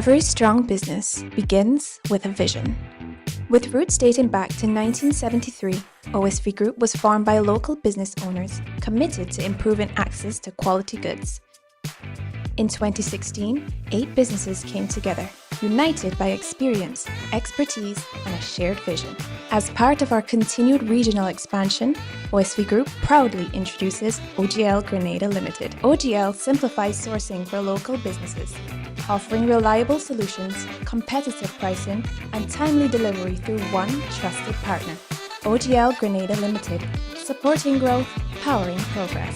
Every strong business begins with a vision. With roots dating back to 1973, OSV Group was formed by local business owners committed to improving access to quality goods. In 2016, 8 businesses came together, united by experience, expertise, and a shared vision. As part of our continued regional expansion, OSV Group proudly introduces OGL Grenada Limited. OGL simplifies sourcing for local businesses, offering reliable solutions, competitive pricing, and timely delivery through one trusted partner. OGL Grenada Limited, supporting growth, powering progress.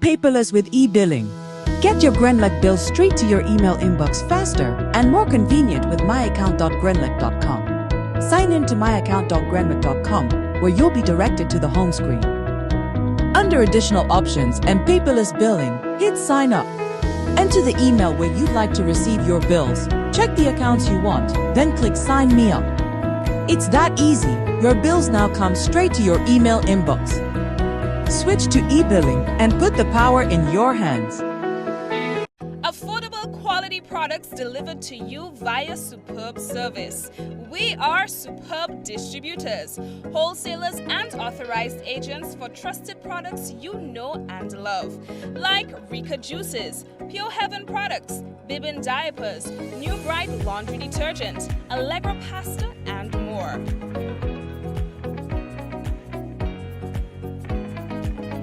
Paperless with e-billing. Get your Grenlec bill straight to your email inbox faster and more convenient with myaccount.grenlec.com. Sign in to myaccount.grenlec.com where you'll be directed to the home screen. Under additional options and paperless billing, hit sign up. Enter the email where you'd like to receive your bills. Check the accounts you want, then click sign me up. It's that easy. Your bills now come straight to your email inbox. Switch to e-billing and put the power in your hands. Affordable quality products delivered to you via superb service. We are superb distributors, wholesalers and authorized agents for trusted products you know and love. Like Rika Juices, Pure Heaven products, Bibbin diapers, New Bright laundry detergent, Allegra pasta and more.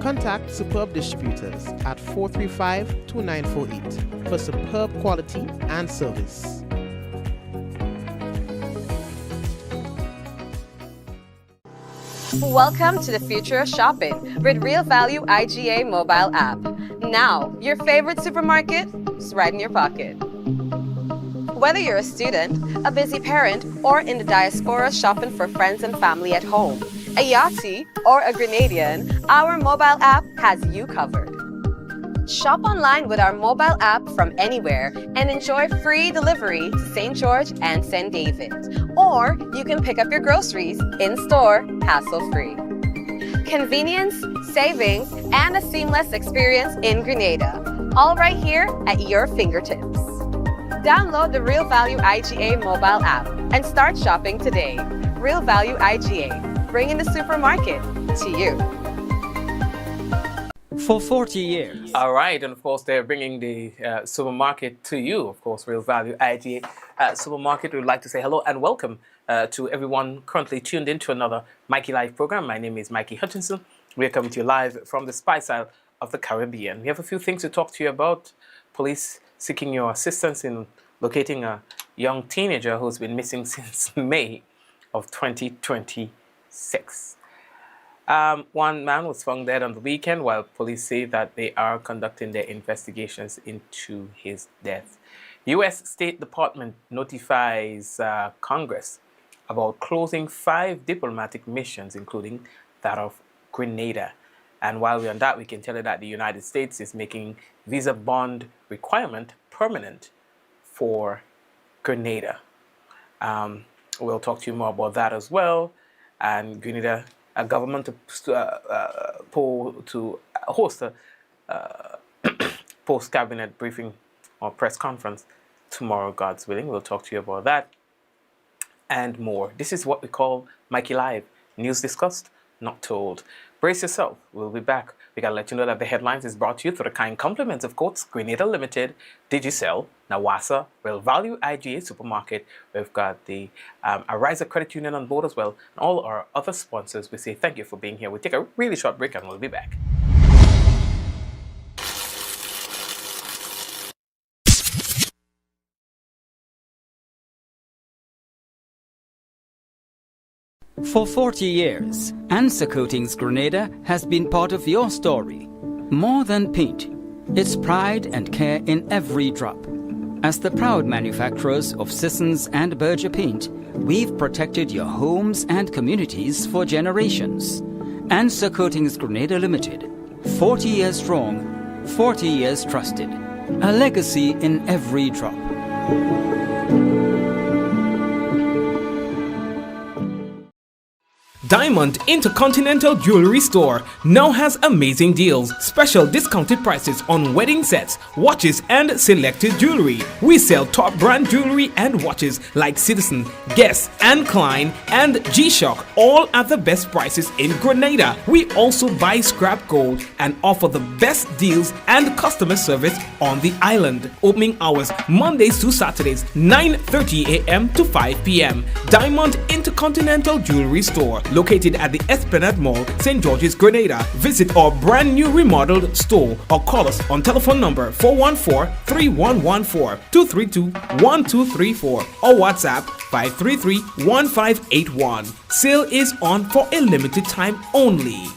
Contact Superb Distributors at 435-2948 for superb quality and service. Welcome to the future of shopping with Real Value IGA mobile app. Now, your favorite supermarket is right in your pocket. Whether you're a student, a busy parent, or in the diaspora shopping for friends and family at home, a Yachty, or a Grenadian, our mobile app has you covered. Shop online with our mobile app from anywhere and enjoy free delivery to St. George and St. David. Or you can pick up your groceries in-store, hassle-free. Convenience, savings, and a seamless experience in Grenada. All right here at your fingertips. Download the Real Value IGA mobile app and start shopping today. Real Value IGA. Bringing the supermarket to you. For 40 years. All right, and of course they're bringing the supermarket to you. Of course, Real Value IGA Supermarket. We would like to say hello and welcome to everyone currently tuned in to another Mikey Live program. My name is Mikey Hutchinson. We are coming to you live from the Spice Isle of the Caribbean. We have a few things to talk to you about. Police seeking your assistance in locating a young teenager who's been missing since May of 2020. One man was found dead on the weekend, while police say that they are conducting their investigations into his death. U.S. State Department notifies Congress about closing 5 diplomatic missions, including that of Grenada. And while we're on that, we can tell you that the United States is making visa bond requirement permanent for Grenada. We'll talk to you more about that as well. And Grenada, a government to host a post-cabinet briefing or press conference tomorrow, God's willing. We'll talk to you about that and more. This is what we call Mikey Live. News discussed, not told. Brace yourself. We'll be back. We got to let you know that the headlines is brought to you through the kind compliments of course, Grenada Limited, Digicel, Nawasa, Real Value IGA Supermarket. We've got the Ariza Credit Union on board as well. And all our other sponsors, we say thank you for being here. We'll take a really short break and we'll be back. For 40 years, Answer Coatings Grenada has been part of your story. More than paint, it's pride and care in every drop. As the proud manufacturers of Sissons and Berger paint, we've protected your homes and communities for generations. Answer Coatings Grenada Limited. 40 years strong, 40 years trusted. A legacy in every drop. Diamond Intercontinental Jewelry Store now has amazing deals, special discounted prices on wedding sets, watches and selected jewelry. We sell top brand jewelry and watches like Citizen, Guess and Klein and G-Shock, all at the best prices in Grenada. We also buy scrap gold and offer the best deals and customer service on the island. Opening hours Mondays to Saturdays 9:30 a.m. to 5 p.m. Diamond Intercontinental Jewelry Store, located at the Esplanade Mall, St. George's, Grenada. Visit our brand new remodeled store or call us on telephone number 414-3114, 232-1234 or WhatsApp 533-1581. Sale is on for a limited time only.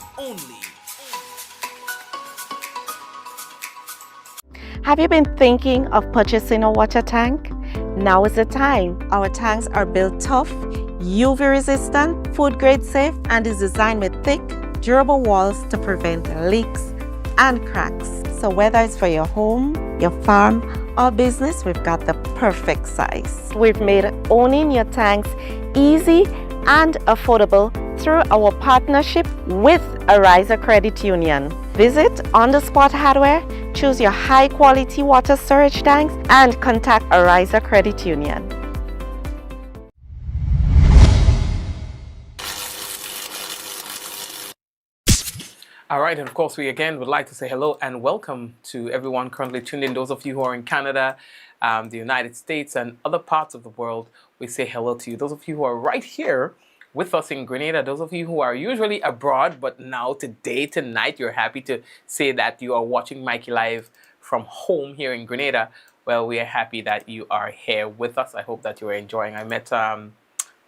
Have you been thinking of purchasing a water tank? Now is the time. Our tanks are built tough, UV resistant, food grade safe, and is designed with thick, durable walls to prevent leaks and cracks. So whether it's for your home, your farm, or business, we've got the perfect size. We've made owning your tanks easy and affordable through our partnership with Ariza Credit Union. Visit On The Spot Hardware, choose your high quality water storage tanks, and contact Ariza Credit Union. All right, and of course, we again would like to say hello and welcome to everyone currently tuned in. Those of you who are in Canada, the United States, and other parts of the world, we say hello to you. Those of you who are right here with us in Grenada, those of you who are usually abroad, but now today, tonight, you're happy to say that you are watching Mikey live from home here in Grenada. Well, we are happy that you are here with us. I hope that you are enjoying. I met, oh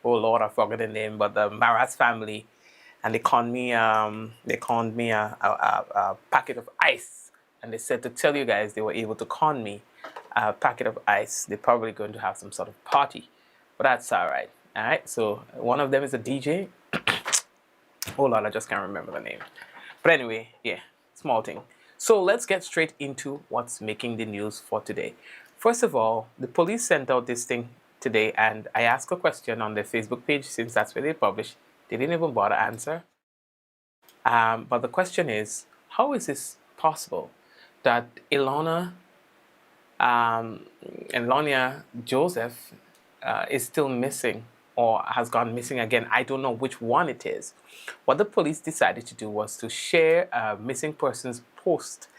Lord, I forgot the name, but the Maras family. And they called me a packet of ice, and they said to tell you guys they were able to con me a packet of ice. They're probably going to have some sort of party, but that's all right. All right. So one of them is a DJ. Hold on, I just can't remember the name. But anyway, yeah, small thing. So let's get straight into what's making the news for today. First of all, the police sent out this thing today, and I asked a question on their Facebook page since that's where they publish. They didn't even bother answer. But the question is, how is this possible that Ilona Joseph is still missing or has gone missing again? I don't know which one it is. What the police decided to do was to share a missing persons post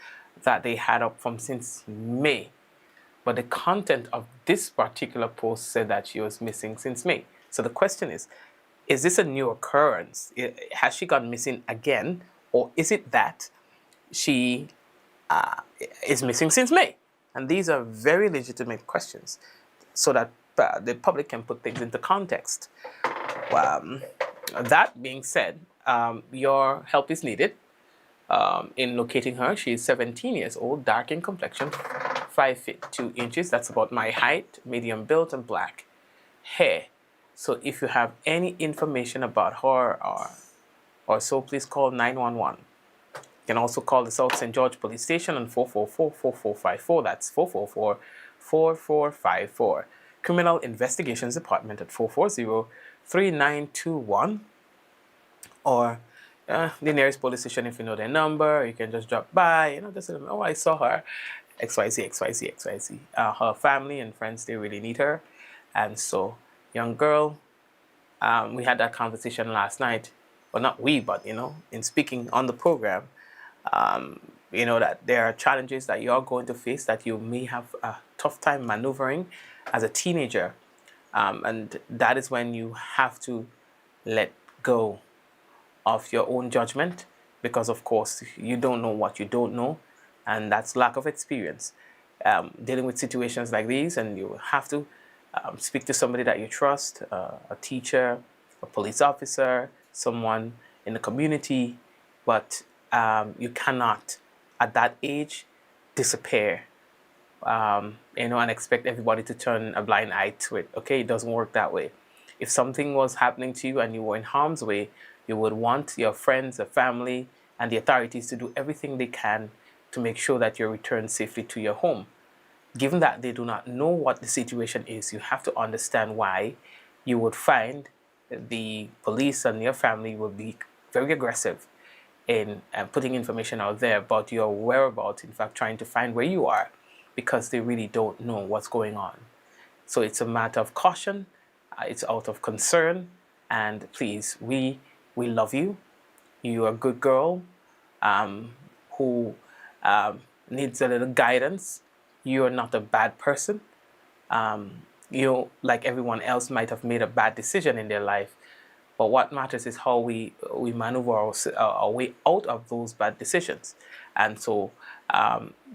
that they had up from since May. But the content of this particular post said that she was missing since May. So the question is this a new occurrence? Has she gone missing again? Or is it that she is missing since May? And these are very legitimate questions so that the public can put things into context. That being said, your help is needed in locating her. She is 17 years old, dark in complexion, 5 feet 2 inches. That's about my height, medium build, and black hair. So if you have any information about her or so, please call 911. You can also call the South St. George Police Station on 444-4454. That's 444-4454. Criminal Investigations Department at 440-3921. Or the nearest police station if you know their number. You can just drop by, just let them know, I saw her. XYZ. Her family and friends, they really need her. And so, young girl, we had that conversation last night. Well, not we, but, in speaking on the program, that there are challenges that you're going to face that you may have a tough time maneuvering as a teenager. And that is when you have to let go of your own judgment because, of course, you don't know what you don't know. And that's lack of experience. Dealing with situations like these, and you have to speak to somebody that you trust, a teacher, a police officer, someone in the community, but you cannot, at that age, disappear and expect everybody to turn a blind eye to it. Okay, it doesn't work that way. If something was happening to you and you were in harm's way, you would want your friends, the family, and the authorities to do everything they can to make sure that you're returned safely to your home. Given that they do not know what the situation is, you have to understand why you would find the police and your family will be very aggressive in putting information out there about your whereabouts, in fact, trying to find where you are, because they really don't know what's going on. So it's a matter of caution, it's out of concern, and please, we love you. You're a good girl who needs a little guidance. You're not a bad person. You, like everyone else, might have made a bad decision in their life, but what matters is how we maneuver our way out of those bad decisions. And so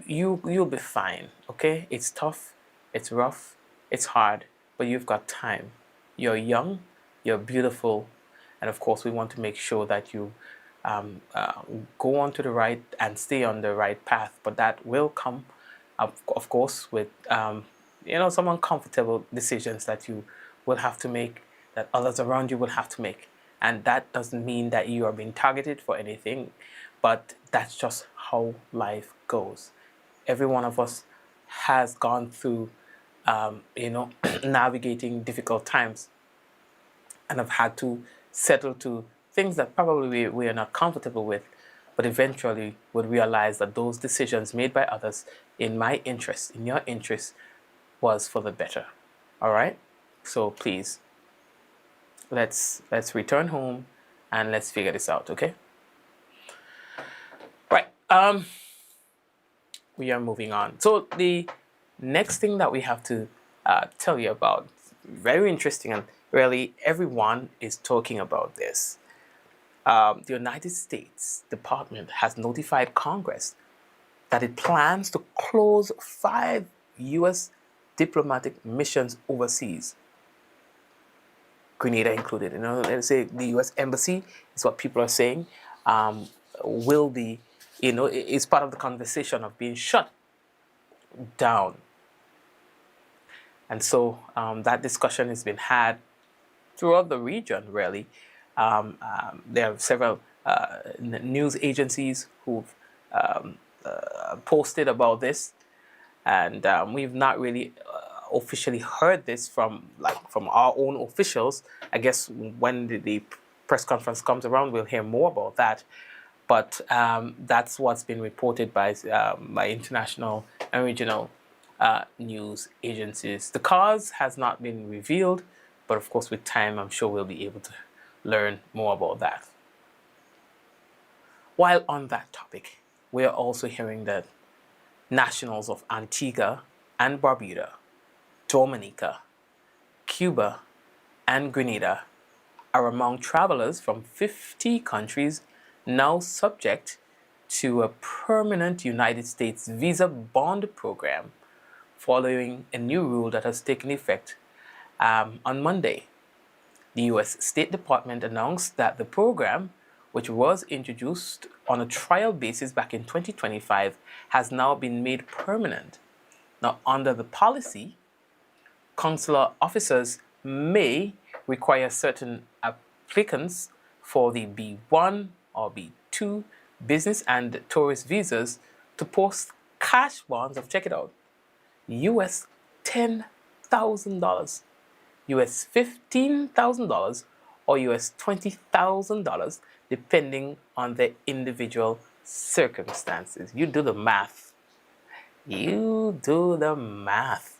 you'll be fine, okay? It's tough, it's rough, it's hard, but you've got time. You're young, you're beautiful, and of course we want to make sure that you go on to the right and stay on the right path. But that will come, of course, with some uncomfortable decisions that you will have to make, that others around you will have to make. And that doesn't mean that you are being targeted for anything, but that's just how life goes. Every one of us has gone through, navigating difficult times and have had to settle to things that probably we are not comfortable with, but eventually would realize that those decisions made by others in my interest, in your interest, was for the better. All right? So please, let's return home and let's figure this out, okay? Right. We are moving on. So the next thing that we have to tell you about, very interesting, and really everyone is talking about this. The United States Department has notified Congress that it plans to close 5 U.S. diplomatic missions overseas, Grenada included. Let's say the U.S. Embassy is what people are saying, will be, is part of the conversation of being shut down. And so that discussion has been had throughout the region, really. There are several news agencies who've posted about this, and we've not really officially heard this from our own officials. I guess when the press conference comes around, we'll hear more about that. But that's what's been reported by international and regional news agencies. The cause has not been revealed, but of course, with time, I'm sure we'll be able to learn more about that. While on that topic, we are also hearing that nationals of Antigua and Barbuda, Dominica, Cuba, and Grenada are among travelers from 50 countries now subject to a permanent United States visa bond program following a new rule that has taken effect on Monday. The U.S. State Department announced that the program, which was introduced on a trial basis back in 2025, has now been made permanent. Now, under the policy, consular officers may require certain applicants for the B1 or B2 business and tourist visas to post cash bonds of, check it out, US $10,000, US $15,000, or US $20,000, depending on the individual circumstances. You do the math. You do the math.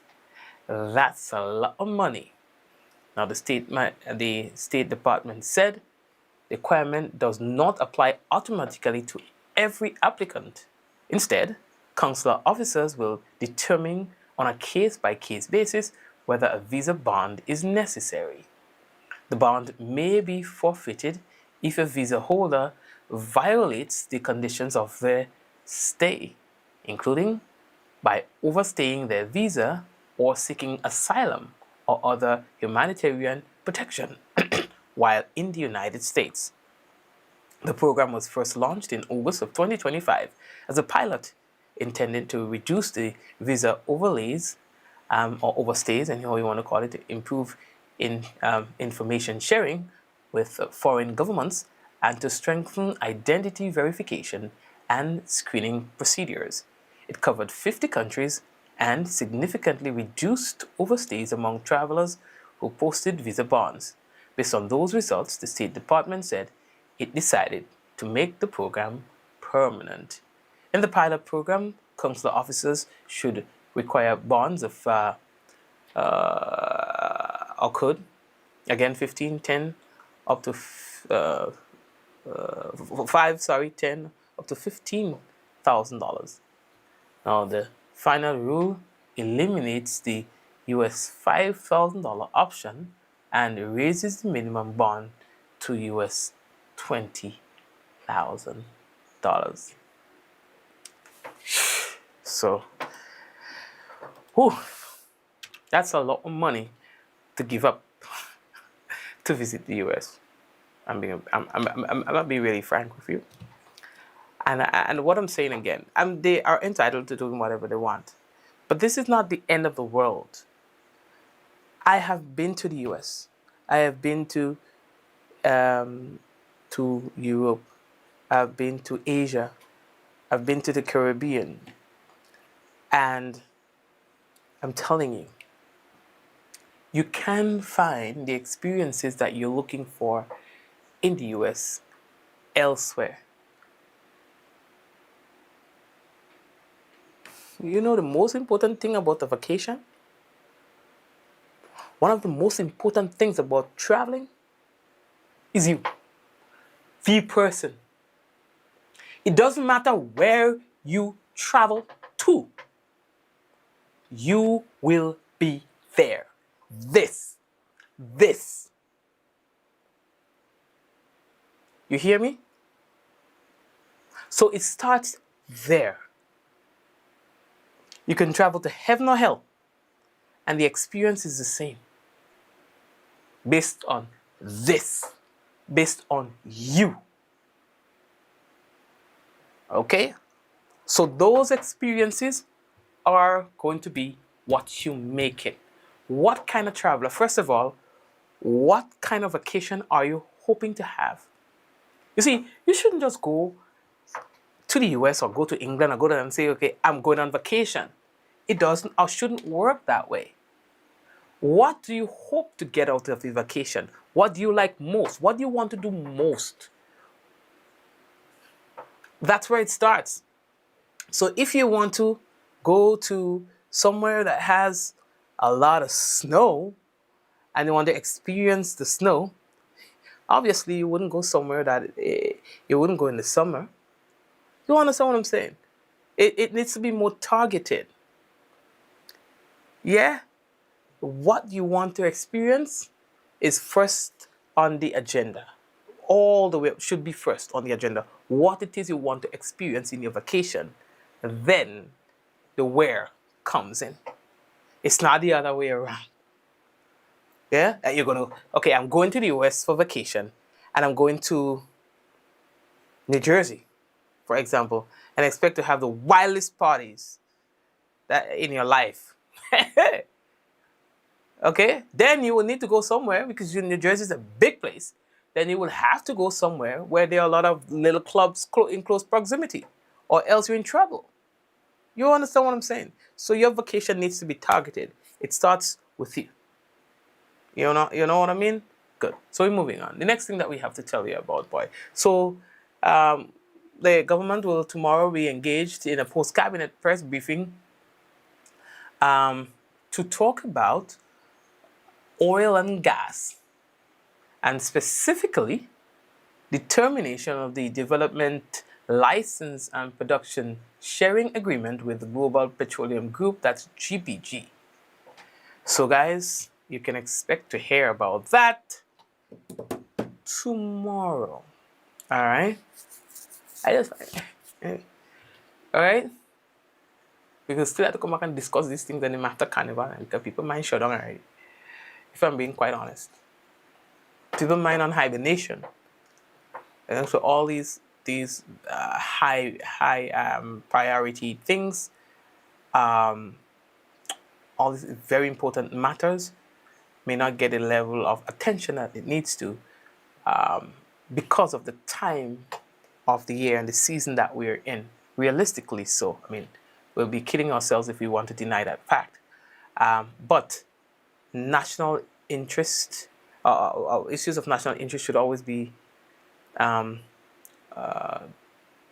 That's a lot of money. Now, the State Department said the requirement does not apply automatically to every applicant. Instead, consular officers will determine on a case-by-case basis whether a visa bond is necessary. The bond may be forfeited if a visa holder violates the conditions of their stay, including by overstaying their visa or seeking asylum or other humanitarian protection while in the United States. The program was first launched in August of 2025 as a pilot intended to reduce the visa overlays or overstays, and how you want to call it, to improve information sharing with foreign governments and to strengthen identity verification and screening procedures. It covered 50 countries and significantly reduced overstays among travelers who posted visa bonds. Based on those results, the State Department said it decided to make the program permanent. In the pilot program, consular officers should require bonds of or could, again 15, 10, up to 10, up to $15,000. Now the final rule eliminates the US $5,000 option and raises the minimum bond to US $20,000. So, whew, that's a lot of money to give up to visit the US. I'm gonna be really frank with you. And what I'm saying again, they are entitled to doing whatever they want. But this is not the end of the world. I have been to the US. I have been to Europe. I've been to Asia. I've been to the Caribbean. And I'm telling you, you can find the experiences that you're looking for in the US elsewhere. You know the most important thing about a vacation? One of the most important things about traveling is you, the person. It doesn't matter where you travel to, you will be there. This. You hear me? So it starts there. You can travel to heaven or hell, and the experience is the same. Based on this. Based on you. Okay? So those experiences are going to be what you make it. What kind of traveler? First of all, what kind of vacation are you hoping to have? You see, you shouldn't just go to the US or go to England or go there and say, okay, I'm going on vacation. It doesn't or shouldn't work that way. What do you hope to get out of the vacation? What do you like most? What do you want to do most? That's where it starts. So if you want to go to somewhere that has a lot of snow and you want to experience the snow, obviously you wouldn't go somewhere that you wouldn't go in the summer. You understand what I'm saying? It needs to be more targeted. Yeah? What you want to experience is first on the agenda. All the way up should be first on the agenda. What it is you want to experience in your vacation, then the where comes in. It's not the other way around. Yeah? You're going to, okay, I'm going to the US for vacation, and I'm going to New Jersey, for example, and expect to have the wildest parties that in your life. Okay? Then you will need to go somewhere, because New Jersey is a big place. Then you will have to go somewhere where there are a lot of little clubs in close proximity, or else you're in trouble. You understand what I'm saying? So your vacation needs to be targeted. It starts with you. You know what I mean? Good. So we're moving on. The next thing that we have to tell you about, boy. So the government will tomorrow be engaged in a post-cabinet press briefing to talk about oil and gas, and specifically the termination of the development license and production sharing agreement with the Global Petroleum Group, that's GPG. So guys, you can expect to hear about that tomorrow. All right? All right? We can still have to come back and discuss these things then after Carnival, because people mind shut down already. If I'm being quite honest. People mind on hibernation. And so all these these high priority things, all these very important matters may not get a level of attention that it needs to, because of the time of the year and the season that we're in. Realistically, so I mean, we'll be kidding ourselves if we want to deny that fact. But national interest, issues of national interest should always be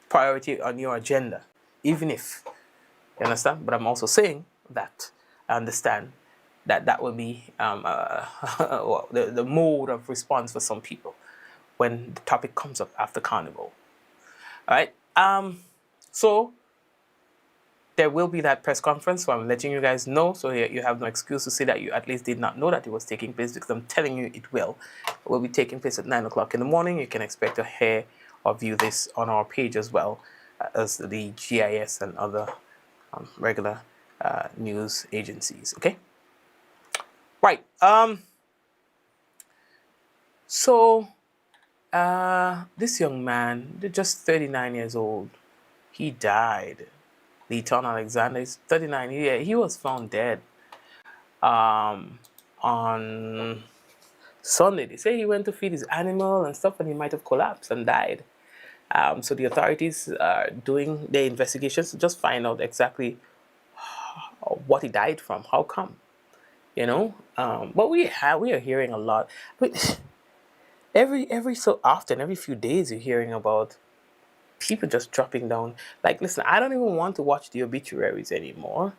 priority on your agenda, even if, you understand? But I'm also saying that I understand that that will be the mode of response for some people when the topic comes up after Carnival. All right. So there will be that press conference, so I'm letting you guys know, so you have no excuse to say that you at least did not know that it was taking place, because I'm telling you it will. It will be taking place at 9 o'clock in the morning. You can expect to hear or view this on our page as well as the GIS and other regular news agencies, okay? Right. So this young man, just 39 years old, he died. Leighton Alexander is 39. Yeah, he was found dead on Sunday. They say he went to feed his animal and stuff, and he might have collapsed and died. So the authorities are doing their investigations to just find out exactly what he died from. How come? You know, but we are hearing a lot. But every so often, every few days, you're hearing about people just dropping down. Like, listen, I don't even want to watch the obituaries anymore,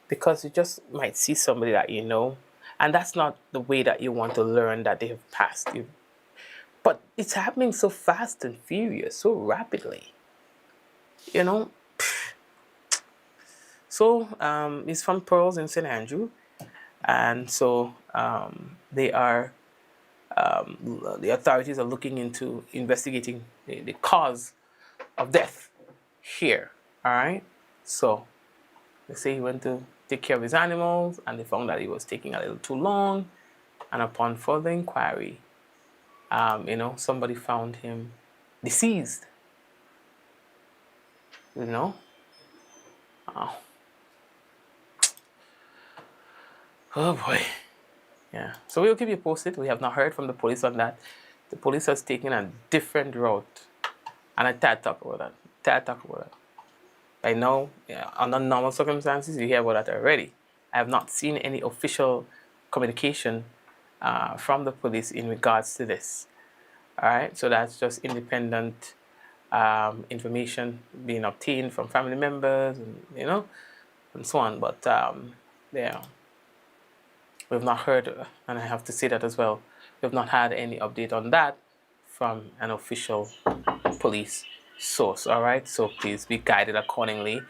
because you just might see somebody that you know, and that's not the way that you want to learn that they have passed you. But it's happening so fast and furious, so rapidly, you know. So he's from Pearls in St. Andrew, and so they are the authorities are looking into investigating the cause of death here. All right. So they say he went to take care of his animals, and they found that he was taking a little too long. And upon further inquiry, somebody found him deceased. You know. Oh boy. Yeah. So we'll keep you posted. We have not heard from the police on that. The police has taken a different route, and I can't talk about that. I know, under normal circumstances, you hear about that already. I have not seen any official communication from the police in regards to this. All right, so that's just independent information being obtained from family members, and and so on. But yeah, we've not heard, and I have to say that as well. We've not had any update on that from an official police source. All right, so please be guided accordingly.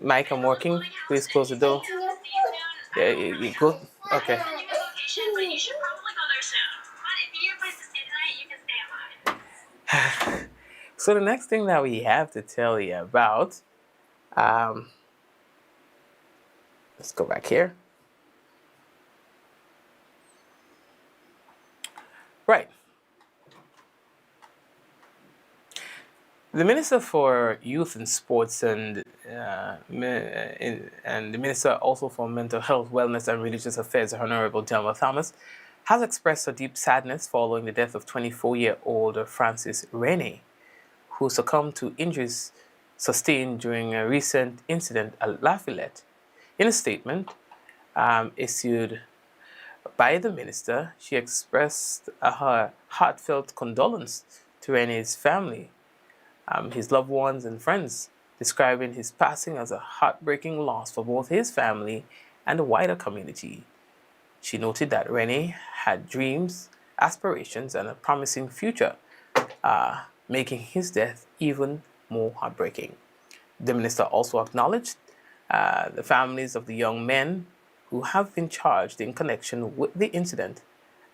Mike, I'm working. Please close the door. Yeah, you go. Okay. So the next thing that we have to tell you about, let's go back here. Right. The Minister for Youth and Sports and the Minister also for Mental Health, Wellness and Religious Affairs, Honorable Delma Thomas, has expressed a deep sadness following the death of 24-year-old Francis Rennie, who succumbed to injuries sustained during a recent incident at Lafayette. In a statement issued by the minister, she expressed her heartfelt condolence to Rennie's family, his loved ones and friends, describing his passing as a heartbreaking loss for both his family and the wider community. She noted that Rennie had dreams, aspirations, and a promising future, making his death even more heartbreaking. The minister also acknowledged the families of the young men who have been charged in connection with the incident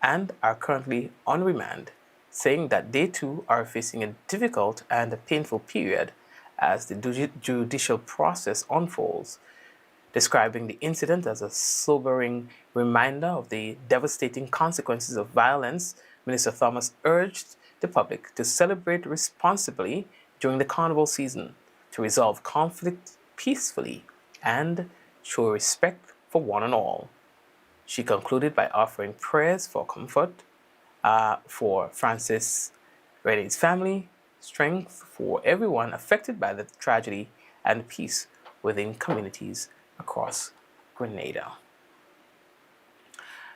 and are currently on remand, saying that they too are facing a difficult and a painful period as the judicial process unfolds, describing the incident as a sobering reminder of the devastating consequences of violence. Minister Thomas urged the public to celebrate responsibly during the carnival season, to resolve conflict peacefully, and show respect for one and all. She concluded by offering prayers for comfort for Francis Redding's family, strength for everyone affected by the tragedy, and peace within communities across Grenada.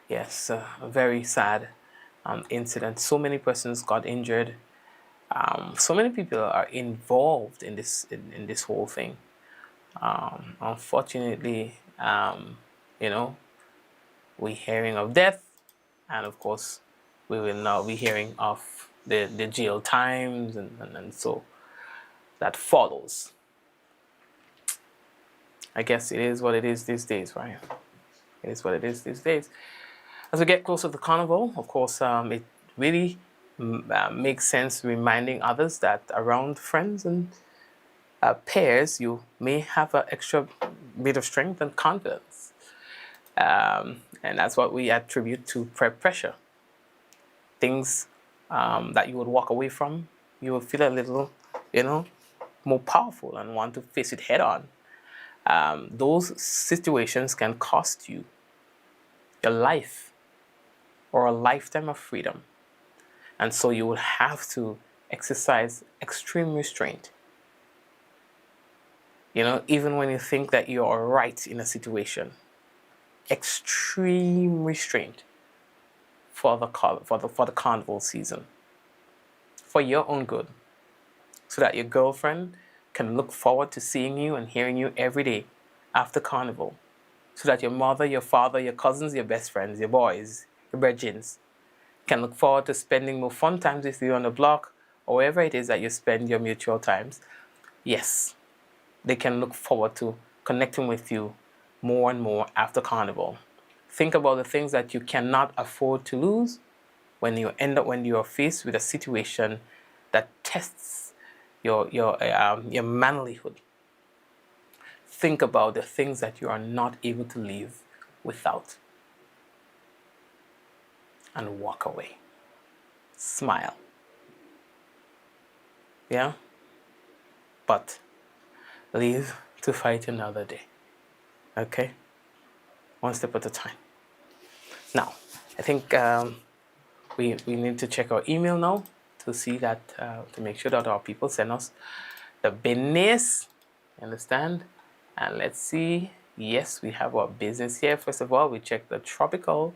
Yes, a very sad incident. So many persons got injured. So many people are involved in this whole thing. Unfortunately, we're hearing of death, and of course, we will now be hearing of the jail times and so that follows. I guess it is what it is these days, right? It is what it is these days. As we get closer to Carnival, of course, it really makes sense reminding others that around friends and pairs, you may have an extra bit of strength and confidence. And that's what we attribute to pressure. Things that you would walk away from, you will feel a little, more powerful and want to face it head on. Those situations can cost you your life or a lifetime of freedom. And so you will have to exercise extreme restraint. Even when you think that you are right in a situation, extreme restraint for the carnival season, for your own good, so that your girlfriend can look forward to seeing you and hearing you every day after carnival, so that your mother, your father, your cousins, your best friends, your boys, your brethrens can look forward to spending more fun times with you on the block or wherever it is that you spend your mutual times. Yes, they can look forward to connecting with you more and more after carnival. Think about the things that you cannot afford to lose when you are faced with a situation that tests your manlyhood. Think about the things that you are not able to live without, and walk away. Smile. Yeah? But live to fight another day. Okay? One step at a time. Now, I think we need to check our email now to see that, to make sure that our people send us the business. Understand? And let's see. Yes, we have our business here. First of all, we check the tropical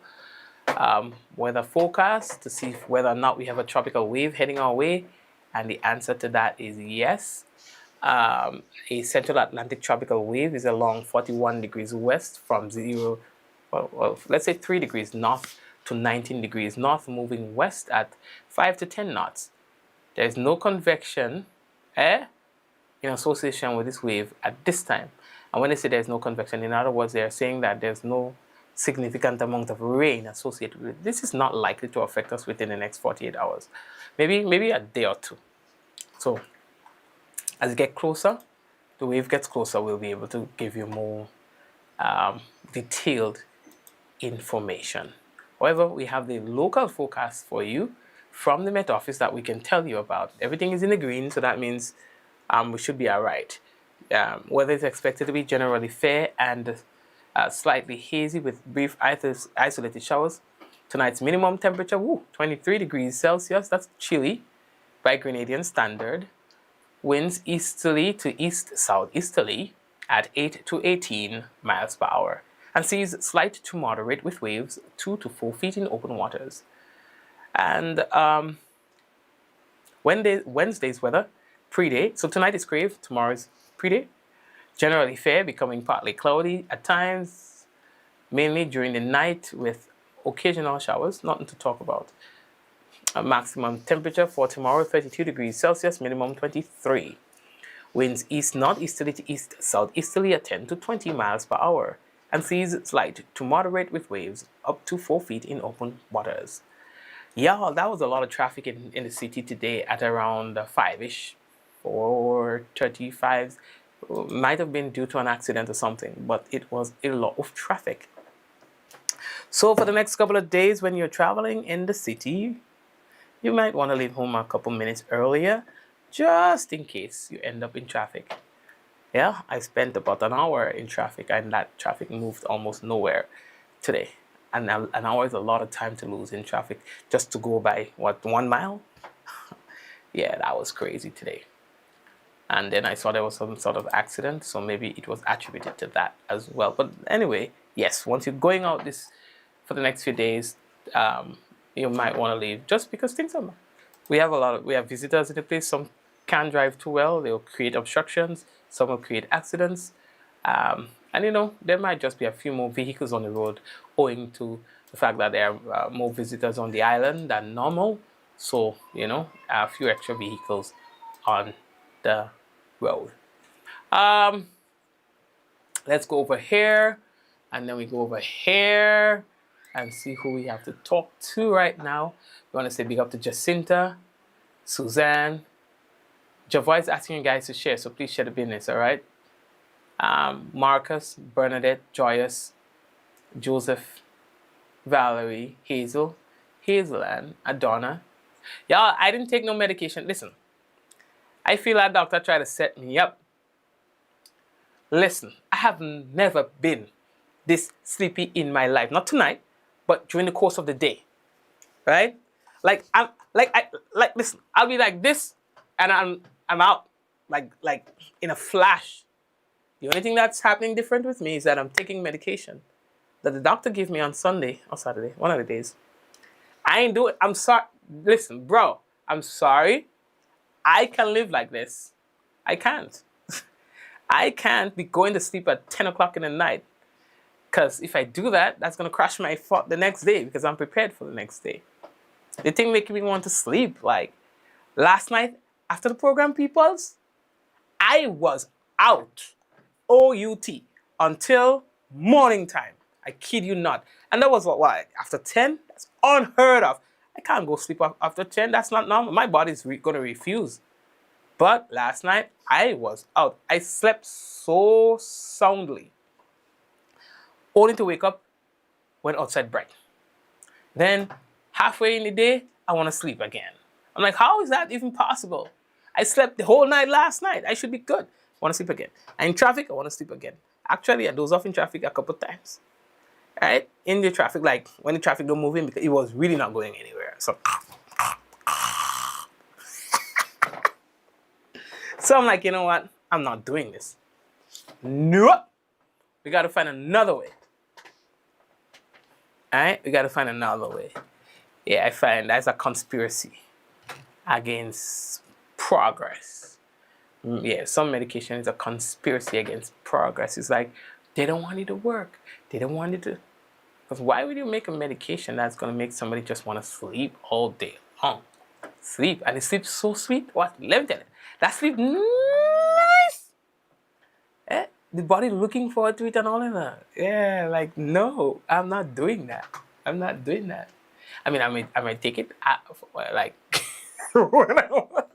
weather forecast to see whether or not we have a tropical wave heading our way. And the answer to that is yes. A central Atlantic tropical wave is along 41 degrees west from 0, let's say 3 degrees north to 19 degrees north, moving west at 5 to 10 knots. There is no convection in association with this wave at this time. And when they say there's no convection, in other words, they're saying that there's no significant amount of rain associated with it. This is not likely to affect us within the next 48 hours. Maybe a day or two. So as you get closer, the wave gets closer, we'll be able to give you more detailed information. However, we have the local forecast for you from the Met Office that we can tell you about. Everything is in the green, so that means we should be all right. Weather is expected to be generally fair and slightly hazy with brief isolated showers. Tonight's minimum temperature, 23 degrees Celsius. That's chilly by Grenadian standard. Winds easterly to east-southeasterly at 8 to 18 miles per hour. And seas slight to moderate with waves 2 to 4 feet in open waters. And Wednesday's weather, pre-day. So tonight is crave, tomorrow is pre-day. Generally fair, becoming partly cloudy at times, mainly during the night with occasional showers, nothing to talk about. A maximum temperature for tomorrow, 32 degrees Celsius, minimum 23. Winds east-northeasterly to east-southeasterly at 10 to 20 miles per hour. And seas slight to moderate with waves up to 4 feet in open waters. Yeah, that was a lot of traffic in the city today at around 5-ish, 4:35. Might have been due to an accident or something, but it was a lot of traffic. So for the next couple of days when you're traveling in the city, you might want to leave home a couple minutes earlier, just in case you end up in traffic. Yeah, I spent about an hour in traffic, and that traffic moved almost nowhere today. And an hour is a lot of time to lose in traffic just to go by, what, 1 mile? Yeah, that was crazy today. And then I saw there was some sort of accident, so maybe it was attributed to that as well. But anyway, yes, once you're going out for the next few days, you might want to leave just because things are. We have visitors in the place. Some can't drive too well. They'll create obstructions. Some will create accidents. And there might just be a few more vehicles on the road owing to the fact that there are more visitors on the island than normal. So, a few extra vehicles on the road. Let's go over here, and then we go over here and see who we have to talk to right now. We want to say big up to Jacinta, Suzanne. Javoy is asking you guys to share, so please share the business, all right? Marcus, Bernadette, Joyous, Joseph, Valerie, Hazel, Hazelanne, Adonna. Y'all, I didn't take no medication. Listen, I feel that doctor tried to set me up. Listen, I have never been this sleepy in my life. Not tonight, but during the course of the day, right? Listen, I'll be like this, and I'm out, like in a flash. The only thing that's happening different with me is that I'm taking medication that the doctor gave me on Sunday or Saturday, one of the days. I ain't do it. I'm sorry. Listen, bro, I'm sorry. I can live like this. I can't. I can't be going to sleep at 10 o'clock in the night. Because if I do that, that's going to crash my thought the next day because I'm prepared for the next day. The thing making me want to sleep. Like, last night, after the program, peoples, I was out, O-U-T, until morning time. I kid you not. And that was what, after 10? That's unheard of. I can't go sleep after 10. That's not normal. My body's going to refuse. But last night, I was out. I slept so soundly, only to wake up when outside bright. Then, halfway in the day, I want to sleep again. I'm like, how is that even possible? I slept the whole night last night. I should be good. I want to sleep again. And in traffic, I want to sleep again. Actually, I dozed off in traffic a couple times. Right? In the traffic, like when the traffic don't move in, because it was really not going anywhere. So I'm like, you know what? I'm not doing this. Nope. We got to find another way. All right? We got to find another way. Yeah, I find that's a conspiracy against progress. Yeah, some medication is a conspiracy against progress. It's like, they don't want it to work. They don't want it to. Because why would you make a medication that's going to make somebody just want to sleep all day long? Sleep. And it sleeps so sweet. What? Let me tell you. That sleep nice. The body looking forward to it and all of that. Yeah, like, no, I'm not doing that. I'm not doing that. I mean, I might take it like when I want.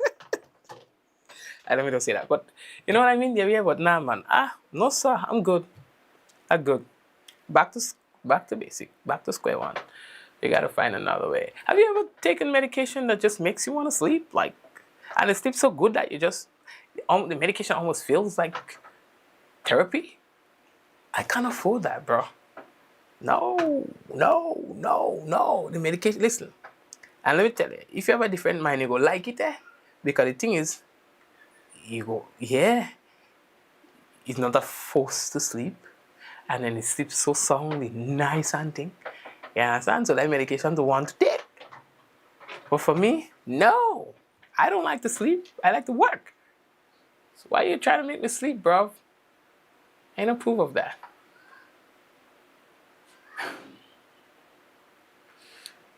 I don't say that, but you know what I mean? Yeah, but nah, man. No, sir, I'm good. I'm good. Back to basic. Back to square one. You gotta find another way. Have you ever taken medication that just makes you want to sleep? Like, and it sleeps so good that you just the medication almost feels like therapy. I can't afford that, bro. No. The medication. Listen, and let me tell you, if you have a different mind, you go like it, because the thing is, you go, yeah, it's not a force to sleep, and then it sleeps so soundly, nice and thing. You understand? So that medication to want to take. But for me, no. I don't like to sleep. I like to work. So why are you trying to make me sleep, bro? I ain't approve of that.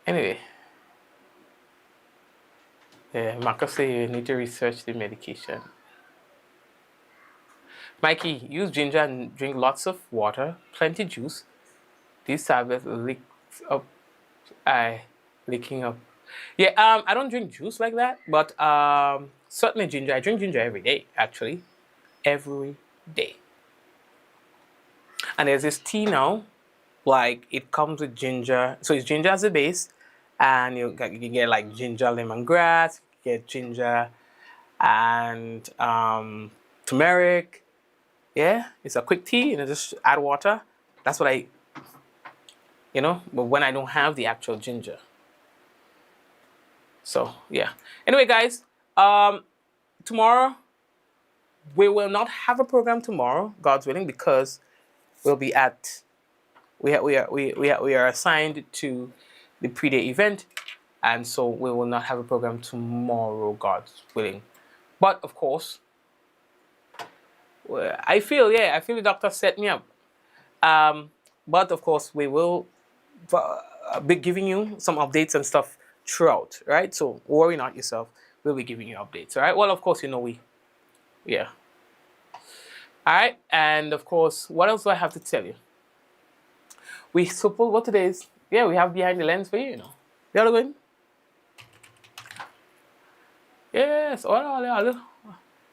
Anyway. Yeah, Marcus says you need to research the medication. Mikey, use ginger and drink lots of water, plenty juice. These tablets leak up. Leaking up. Yeah, I don't drink juice like that, but certainly ginger. I drink ginger every day, actually. Every day. And there's this tea now, like it comes with ginger. So it's ginger as a base, and you can get like ginger, lemongrass, you get ginger and turmeric. Yeah, it's a quick tea, just add water. That's what I, but when I don't have the actual ginger. So yeah. Anyway, guys, tomorrow we will not have a program tomorrow, God's willing, because we'll be at we are assigned to the pre-day event, and so we will not have a program tomorrow, God's willing. But of course, I feel the doctor set me up. But of course, we will be giving you some updates and stuff throughout, right? So worry not yourself. We'll be giving you updates, all right? Well, of course, yeah. All right, and of course, what else do I have to tell you? We suppose what today is. Yeah, we have behind the lens for you, The other one. Yes,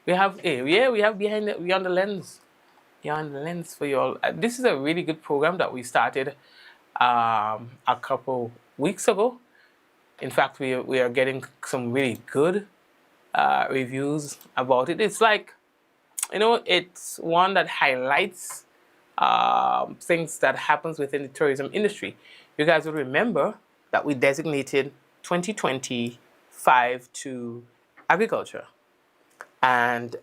we have beyond the lens. Beyond the lens for you all. This is a really good program that we started a couple weeks ago. In fact, we are getting some really good reviews about it. It's like, it's one that highlights things that happens within the tourism industry. You guys will remember that we designated 2025 to agriculture. And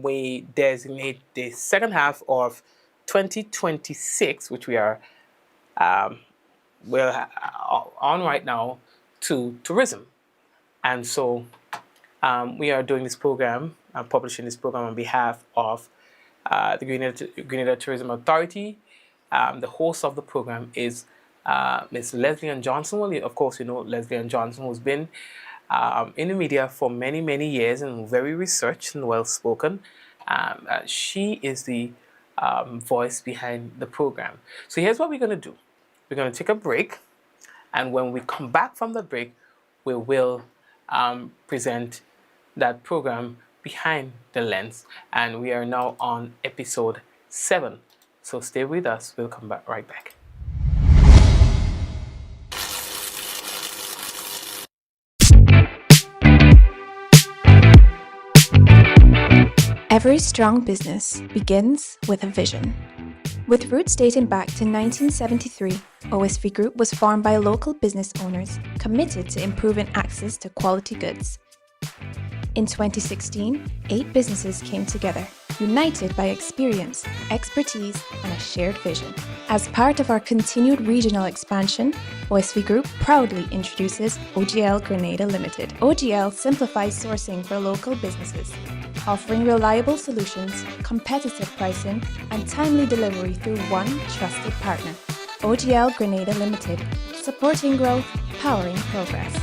we designate the second half of 2026, which we are we're on right now, to tourism. And so we are doing this program, publishing this program on behalf of the Grenada Tourism Authority. The host of the program is Ms. Leslie Ann Johnson. Well, of course, Leslie Ann Johnson, who's been in the media for many, many years and very researched and well-spoken. She is the voice behind the program. So here's what we're going to do. We're going to take a break. And when we come back from the break, we will present that program behind the lens. And we are now on episode 7. So stay with us. We'll come back right back. Every strong business begins with a vision. With roots dating back to 1973, OSV Group was formed by local business owners committed to improving access to quality goods. In 2016, 8 businesses came together, united by experience, expertise, and a shared vision. As part of our continued regional expansion, OSV Group proudly introduces OGL Grenada Limited. OGL simplifies sourcing for local businesses, offering reliable solutions, competitive pricing, and timely delivery through one trusted partner. OGL Grenada Limited, supporting growth, powering progress.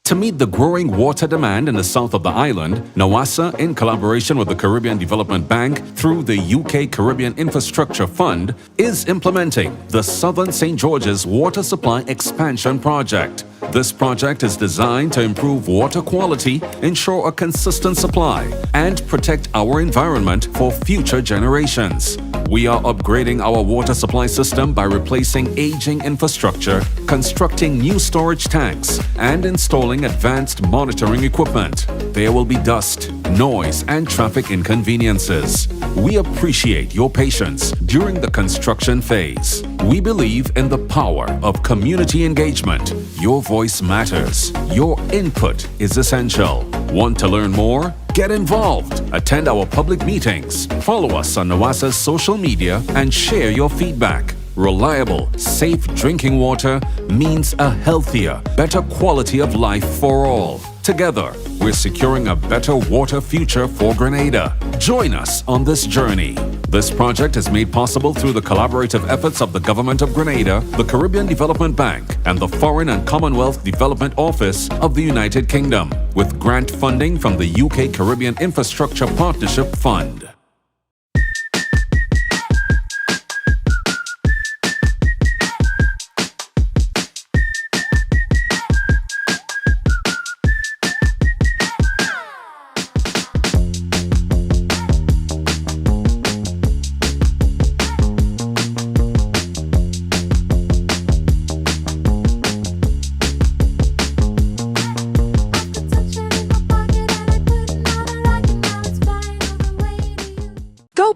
To meet the growing water demand in the south of the island, NAWASA, in collaboration with the Caribbean Development Bank through the UK Caribbean Infrastructure Fund, is implementing the Southern St. George's Water Supply Expansion Project. This project is designed to improve water quality, ensure a consistent supply, and protect our environment for future generations. We are upgrading our water supply system by replacing aging infrastructure, constructing new storage tanks, and installing advanced monitoring equipment. There will be dust, noise, and traffic inconveniences. We appreciate your patience during the construction phase. We believe in the power of community engagement. Your voice matters. Your input is essential. Want to learn more? Get involved. Attend our public meetings. Follow us on NAWASA's social media and share your feedback. Reliable, safe drinking water means a healthier, better quality of life for all. Together, we're securing a better water future for Grenada. Join us on this journey. This project is made possible through the collaborative efforts of the Government of Grenada, the Caribbean Development Bank, and the Foreign and Commonwealth Development Office of the United Kingdom, with grant funding from the UK Caribbean Infrastructure Partnership Fund.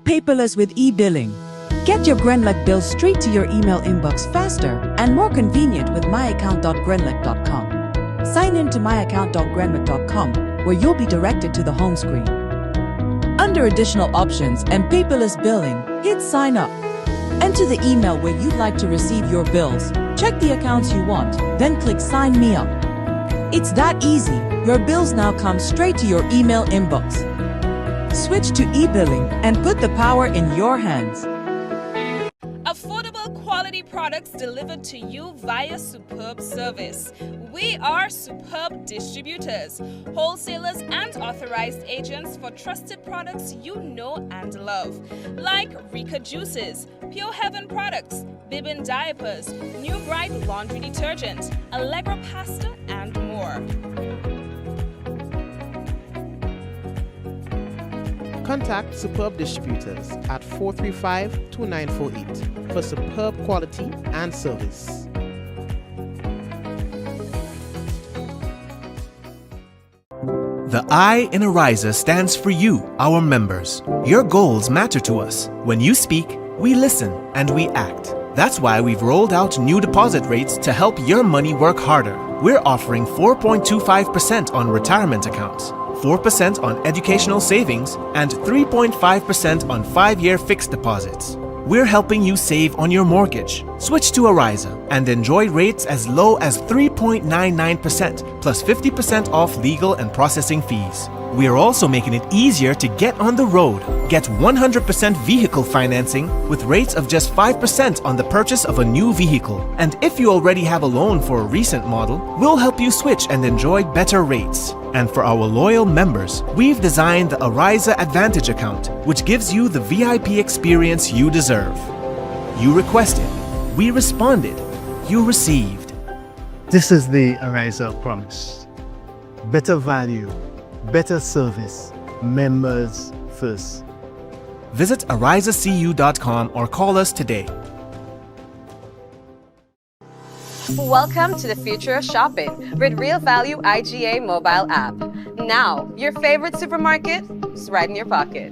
paperless with e-billing. Get your Grenlec bills straight to your email inbox faster and more convenient with myaccount.grenlec.com. Sign in to myaccount.grenlec.com where you'll be directed to the home screen. Under additional options and paperless billing, hit sign up. Enter the email where you'd like to receive your bills. Check the accounts you want, then click sign me up. It's that easy. Your bills now come straight to your email inbox. Switch to e-billing and put the power in your hands. Affordable quality products delivered to you via superb service. We are superb distributors, wholesalers and authorized agents for trusted products you know and love. Like Rika Juices, Pure Heaven products, Bibin diapers, New Bright laundry detergent, Allegra pasta and more. Contact Superb Distributors at 435-2948 for superb quality and service. The I in Ariza stands for you, our members. Your goals matter to us. When you speak, we listen and we act. That's why we've rolled out new deposit rates to help your money work harder. We're offering 4.25% on retirement accounts, 4% on educational savings, and 3.5% on 5-year fixed deposits. We're helping you save on your mortgage. Switch to Ariza and enjoy rates as low as 3.99% plus 50% off legal and processing fees. We're also making it easier to get on the road. Get 100% vehicle financing with rates of just 5% on the purchase of a new vehicle. And if you already have a loan for a recent model, we'll help you switch and enjoy better rates. And for our loyal members, we've designed the Ariza Advantage account, which gives you the VIP experience you deserve. You requested, we responded, you received. This is the Ariza promise. Better value, better service, members first. Visit arizacu.com or call us today. Welcome to the future of shopping with Real Value IGA mobile app. Now, your favorite supermarket is right in your pocket.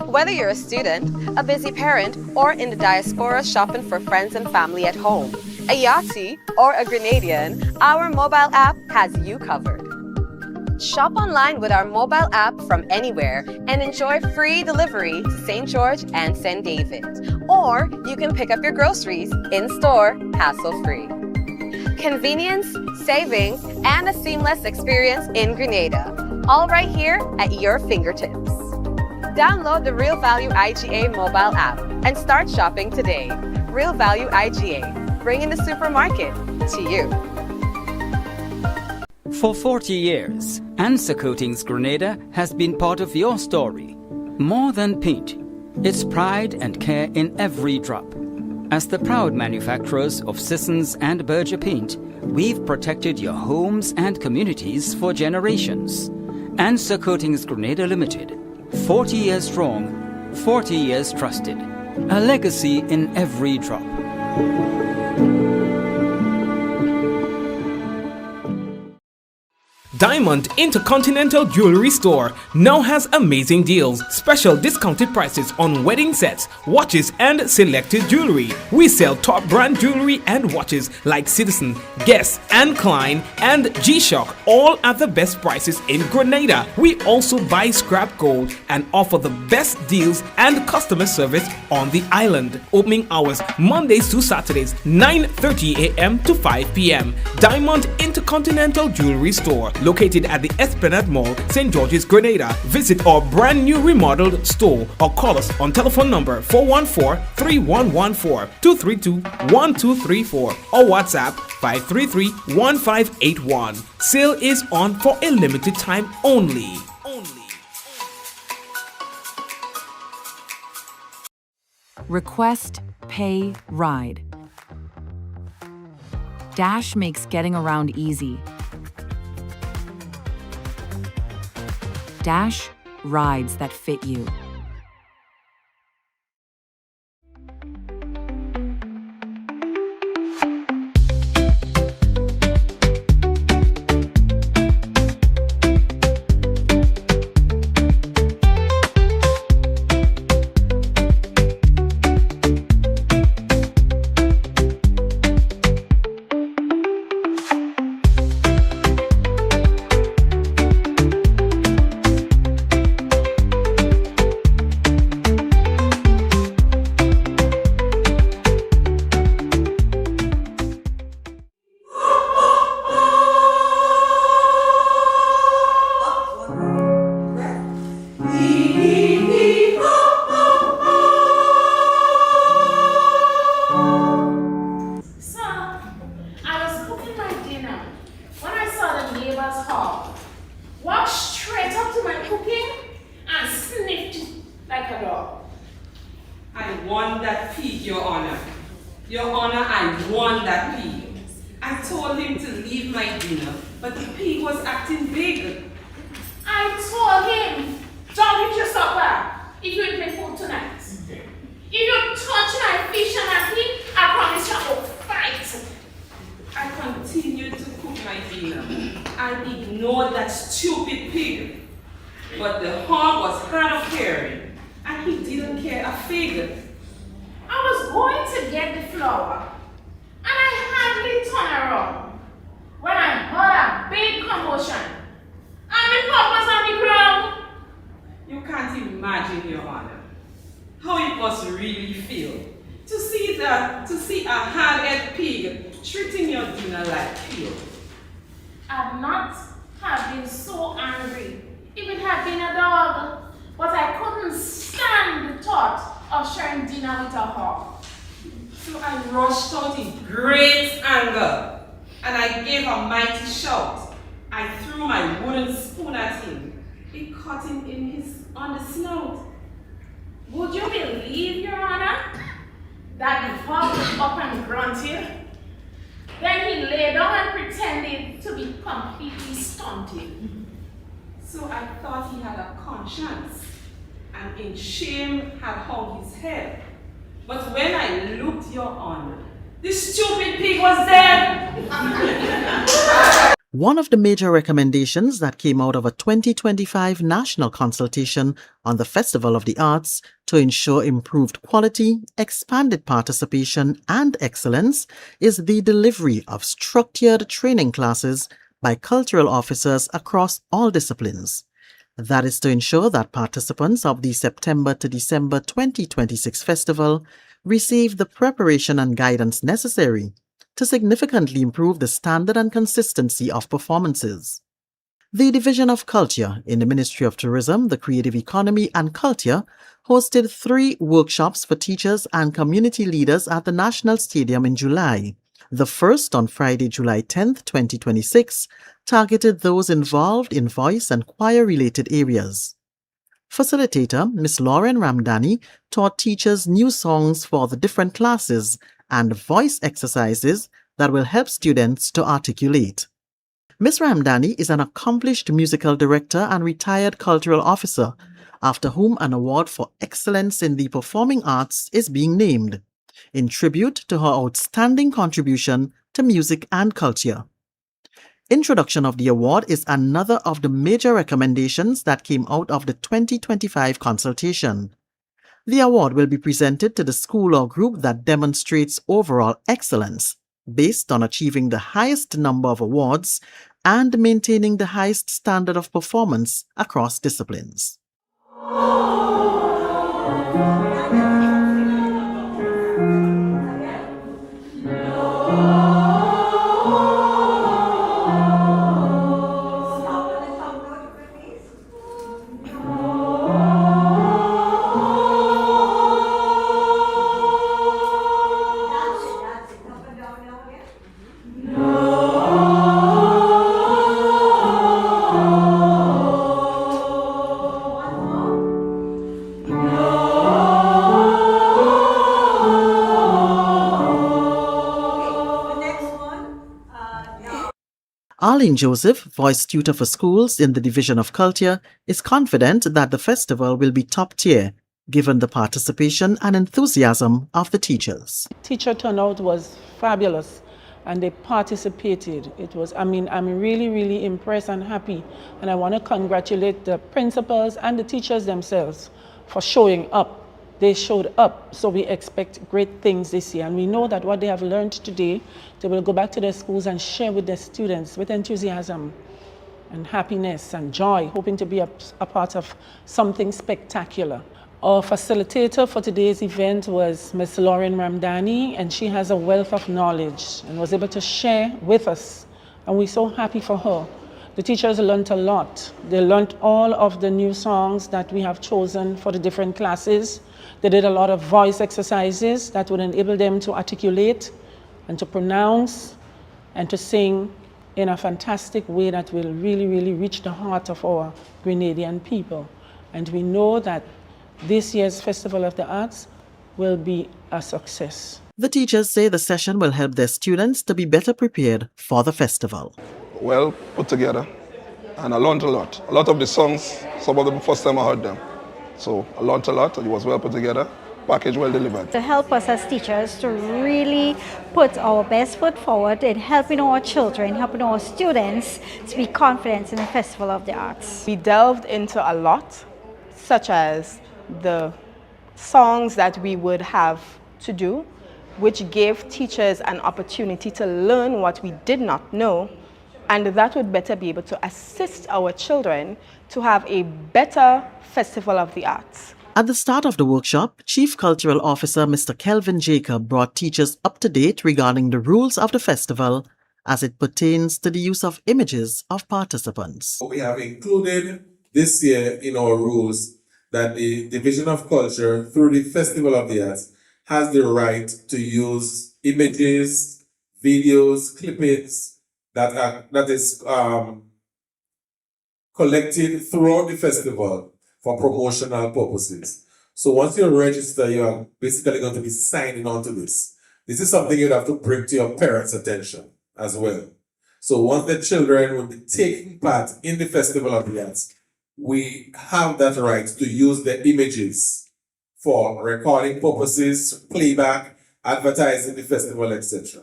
Whether you're a student, a busy parent, or in the diaspora shopping for friends and family at home, a Yachty, or a Grenadian, our mobile app has you covered. Shop online with our mobile app from anywhere and enjoy free delivery to St. George and St. David. Or you can pick up your groceries in-store, hassle-free. Convenience, savings, and a seamless experience in Grenada. All right here at your fingertips. Download the Real Value IGA mobile app and start shopping today. Real Value IGA, bringing the supermarket to you. For 40 years, Answer Coatings Grenada has been part of your story. More than paint, it's pride and care in every drop. As the proud manufacturers of Sissons and Berger paint, we've protected your homes and communities for generations. Answer Coatings Grenada Limited, 40 years strong, 40 years trusted. A legacy in every drop. Diamond Intercontinental Jewelry Store now has amazing deals, special discounted prices on wedding sets, watches and selected jewelry. We sell top brand jewelry and watches like Citizen, Guess and Klein and G-Shock, all at the best prices in Grenada. We also buy scrap gold and offer the best deals and customer service on the island. Opening hours Mondays to Saturdays 9:30 a.m. to 5 p.m. Diamond Intercontinental Jewelry Store, located at the Esplanade Mall, St. George's, Grenada. Visit our brand new remodeled store or call us on telephone number 414-3114, 232-1234 or WhatsApp 533-1581. Sale is on for a limited time only. Request, pay, ride. Dash makes getting around easy. Dash, rides that fit you. Your Honor, I won that pig. I told him to leave my dinner, but the pig was acting big. I told him, don't eat your supper if you eat my food tonight. If you touch my fish and my pig, I promise you I will fight. I continued to cook my dinner. I ignored that stupid pig. But the hog was hard of hearing, and he didn't care a fig. I was going to get the flour, and I hardly turned around when I heard a big commotion. And my pop was on the ground. You can't imagine, Your Honor, how it must really feel to see a hard-headed pig treating your dinner like peel. I'd not have been so angry if it had been a dog, but I couldn't stand the thought of sharing dinner with a hog. So I rushed out in great anger, and I gave a mighty shout. I threw my wooden spoon at him. It caught him on the snout. Would you believe, Your Honor, that the hog was up and grunted? Then he lay down and pretended to be completely stunted. So I thought he had a conscience, and in shame had hung his head. But when I looked, Your Honor, the stupid pig was dead. One of the major recommendations that came out of a 2025 national consultation on the Festival of the Arts to ensure improved quality, expanded participation, and excellence is the delivery of structured training classes by cultural officers across all disciplines. That is to ensure that participants of the September to December 2026 festival receive the preparation and guidance necessary to significantly improve the standard and consistency of performances. The Division of Culture in the Ministry of Tourism, the Creative Economy and Culture hosted 3 workshops for teachers and community leaders at the National Stadium in July. The first, on Friday, July 10th, 2026, targeted those involved in voice and choir-related areas. Facilitator, Ms. Lauren Ramdani, taught teachers new songs for the different classes and voice exercises that will help students to articulate. Ms. Ramdani is an accomplished musical director and retired cultural officer, after whom an award for excellence in the performing arts is being named, in tribute to her outstanding contribution to music and culture. Introduction of the award is another of the major recommendations that came out of the 2025 consultation. The award will be presented to the school or group that demonstrates overall excellence, based on achieving the highest number of awards and maintaining the highest standard of performance across disciplines. Arlene Joseph, voice tutor for schools in the Division of Culture, is confident that the festival will be top tier, given the participation and enthusiasm of the teachers. Teacher turnout was fabulous and they participated. I'm really impressed and happy, and I want to congratulate the principals and the teachers themselves for showing up. They showed up, so we expect great things this year. And we know that what they have learned today, they will go back to their schools and share with their students with enthusiasm and happiness and joy, hoping to be a part of something spectacular. Our facilitator for today's event was Ms. Lauren Ramdani, and she has a wealth of knowledge and was able to share with us, and we're so happy for her. The teachers learned a lot. They learned all of the new songs that we have chosen for the different classes. They did a lot of voice exercises that would enable them to articulate and to pronounce and to sing in a fantastic way that will really reach the heart of our Grenadian people. And we know that this year's Festival of the Arts will be a success. The teachers say the session will help their students to be better prepared for the festival. Well put together, and I learned a lot. A lot of the songs, some of them first time I heard them. So I learned a lot, it was well put together, package well delivered. To help us as teachers to really put our best foot forward in helping our children, helping our students to be confident in the Festival of the Arts. We delved into a lot, such as the songs that we would have to do, which gave teachers an opportunity to learn what we did not know, and that would better be able to assist our children to have a better Festival of the Arts. At the start of the workshop, Chief Cultural Officer Mr. Kelvin Jacob brought teachers up to date regarding the rules of the festival as it pertains to the use of images of participants. We have included this year in our rules that the Division of Culture, through the Festival of the Arts, has the right to use images, videos, clippings that is collected throughout the festival for promotional purposes. So once you register, you are basically going to be signing on to this. This is something you'd have to bring to your parents' attention as well. So once the children will be taking part in the Festival of the Arts, we have that right to use the images for recording purposes, playback, advertising the festival, etc.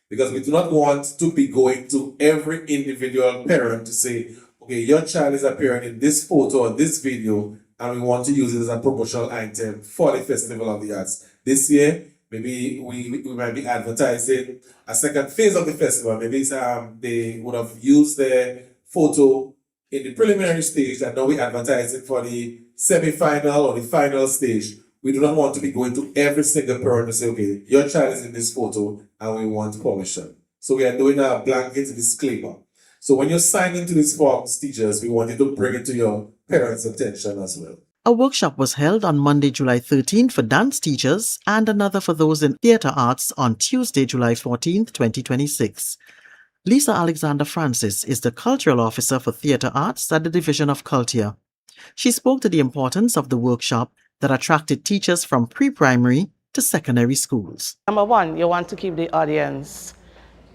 Because we do not want to be going to every individual parent to say, okay, your child is appearing in this photo or this video, and we want to use it as a promotional item for the Festival of the Arts. This year, maybe we might be advertising a second phase of the festival. Maybe they would have used the photo in the preliminary stage, and now we advertise it for the semi-final or the final stage. We do not want to be going to every single parent to say, okay, your child is in this photo and we want permission. So we are doing a blanket disclaimer. So when you're signing to these forms, teachers, we want you to bring it to your parents' attention as well. A workshop was held on Monday, July 13th for dance teachers and another for those in theatre arts on Tuesday, July 14th, 2026. Lisa Alexander Francis is the Cultural Officer for Theatre Arts at the Division of Culture. She spoke to the importance of the workshop that attracted teachers from pre-primary to secondary schools. Number one, you want to keep the audience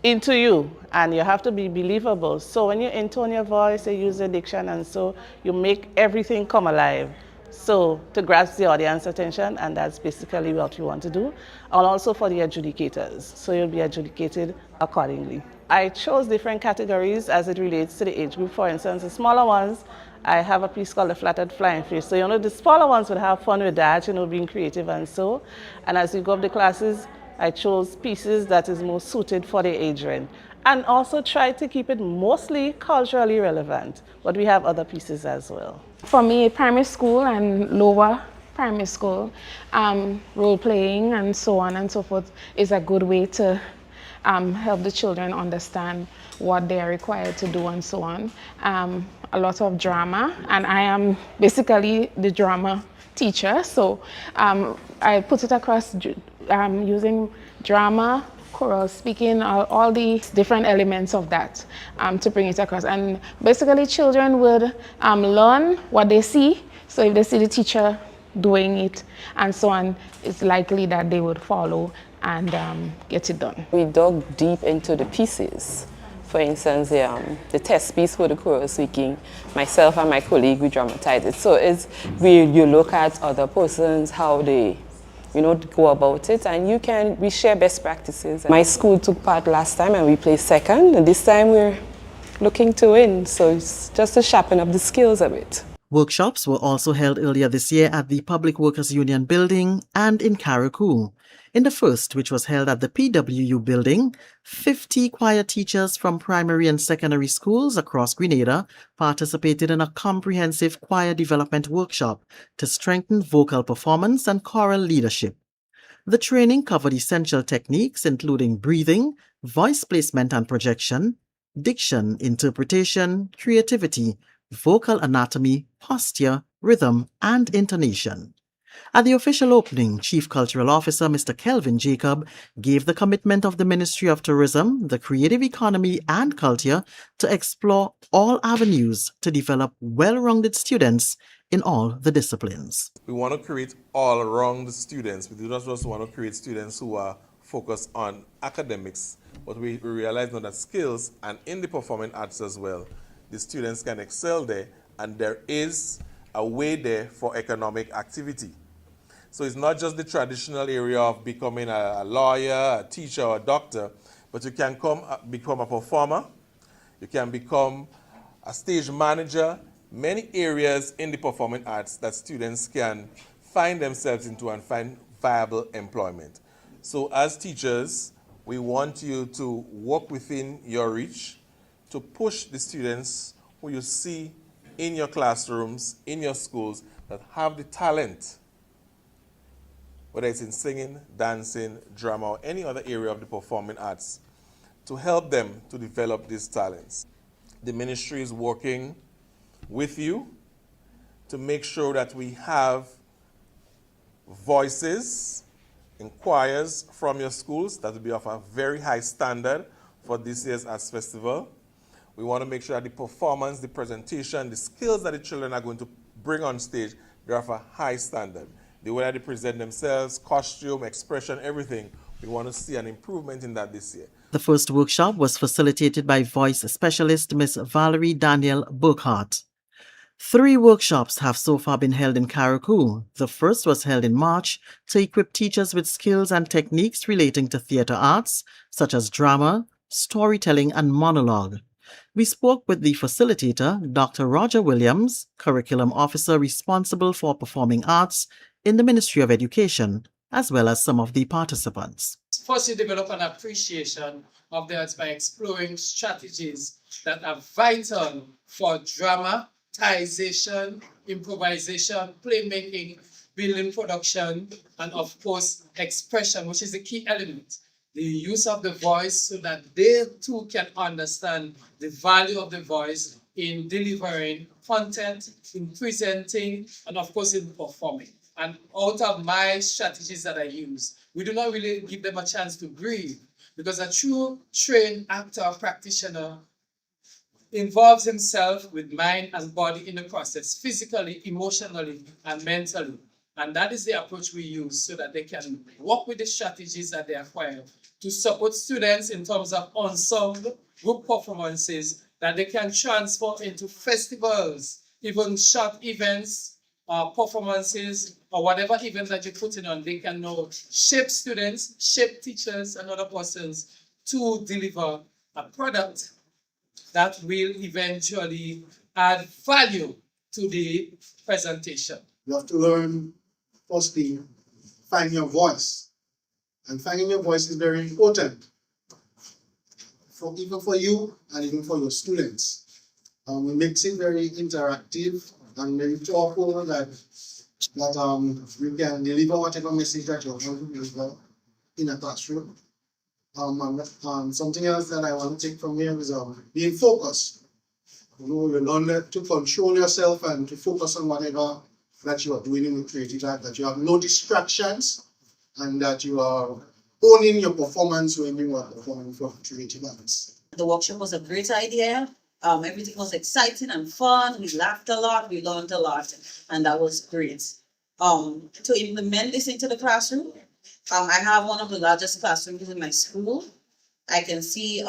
into you, and you have to be believable. So when you intone your voice, you use the diction, and so you make everything come alive. So to grasp the audience attention, and that's basically what you want to do. And also for the adjudicators, so you'll be adjudicated accordingly. I chose different categories as it relates to the age group. For instance, the smaller ones, I have a piece called the Flattered Flying Fish. So, the smaller ones would have fun with that, being creative and so. And as you go up the classes, I chose pieces that is more suited for the age range. And also try to keep it mostly culturally relevant. But we have other pieces as well. For me, primary school and lower primary school, role playing and so on and so forth is a good way to help the children understand what they are required to do and so on. A lot of drama, and I am basically the drama teacher, so I put it across using drama, choral speaking, all the different elements of that to bring it across. And basically children would learn what they see, so if they see the teacher doing it and so on, it's likely that they would follow and get it done. We dug deep into the pieces. For instance, the test piece for the choral speaking, myself and my colleague, we dramatized it. So it's you look at other persons, how they go about it, and we share best practices. My school took part last time and we placed second, and this time we're looking to win. So it's just to sharpen up the skills a bit. Workshops were also held earlier this year at the Public Workers Union building and in Carriacou. In the first, which was held at the PWU building, 50 choir teachers from primary and secondary schools across Grenada participated in a comprehensive choir development workshop to strengthen vocal performance and choral leadership. The training covered essential techniques including breathing, voice placement and projection, diction, interpretation, creativity, vocal anatomy, posture, rhythm, and intonation. At the official opening, Chief Cultural Officer Mr. Kelvin Jacob gave the commitment of the Ministry of Tourism, the Creative Economy and Culture to explore all avenues to develop well-rounded students in all the disciplines. We want to create all-round students. We do not just want to create students who are focus on academics, but we realize now that skills and in the performing arts as well, the students can excel there, and there is a way there for economic activity. So it's not just the traditional area of becoming a lawyer, a teacher, or a doctor, but you can become a performer, you can become a stage manager, many areas in the performing arts that students can find themselves into and find viable employment. So as teachers, we want you to work within your reach to push the students who you see in your classrooms, in your schools, that have the talent, whether it's in singing, dancing, drama, or any other area of the performing arts, to help them to develop these talents. The ministry is working with you to make sure that we have voices in choirs from your schools that will be of a very high standard for this year's Arts Festival. We want to make sure that the performance, the presentation, the skills that the children are going to bring on stage, they're of a high standard. The way that they present themselves, costume, expression, everything, we want to see an improvement in that this year. The first workshop was facilitated by voice specialist Ms. Valerie Daniel Burkhardt. 3 workshops have so far been held in Carriacou. The first was held in March to equip teachers with skills and techniques relating to theatre arts, such as drama, storytelling, and monologue. We spoke with the facilitator, Dr. Roger Williams, curriculum officer responsible for performing arts in the Ministry of Education, as well as some of the participants. First, you develop an appreciation of the arts by exploring strategies that are vital for dramatization, improvisation, playmaking, building production, and of course, expression, which is a key element. The use of the voice so that they too can understand the value of the voice in delivering content, in presenting, and of course in performing. And out of my strategies that I use, we do not really give them a chance to breathe, because a true trained actor or practitioner involves himself with mind and body in the process, physically, emotionally, and mentally. And that is the approach we use so that they can work with the strategies that they acquire to support students in terms of ensemble, group performances that they can transfer into festivals, even short events, performances, or whatever event that you're putting on. They can now shape students, shape teachers and other persons to deliver a product that will eventually add value to the presentation. You have to learn, firstly, find your voice. And finding your voice is very important, even for you and even for your students. It makes it very interactive and very powerful that we can deliver whatever message that you want to deliver in a classroom. Something else that I want to take from here is being focused. You learn to control yourself and to focus on whatever that you are doing in the creative life, that you have no distractions, and that you are owning your performance when you are performing for creative arts. The workshop was a great idea. Everything was exciting and fun. We laughed a lot, we learned a lot, and that was great. To implement this into the classroom, I have one of the largest classrooms in my school. I can see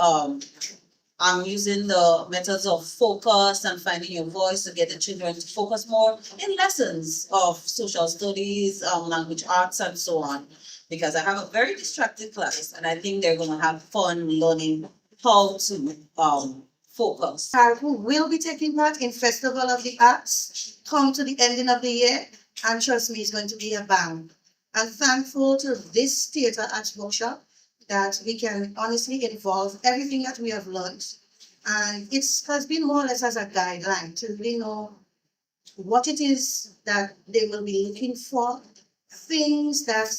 I'm using the methods of focus and finding your voice to get the children to focus more in lessons of social studies, language arts, and so on. Because I have a very distracted class, and I think they're going to have fun learning how to focus. Carriacou will be taking part in Festival of the Arts. Come to the ending of the year, and trust me, it's going to be a bang. I'm thankful to this theatre arts workshop that we can honestly involve everything that we have learned. And it has been more or less as a guideline to really know what it is that they will be looking for, things that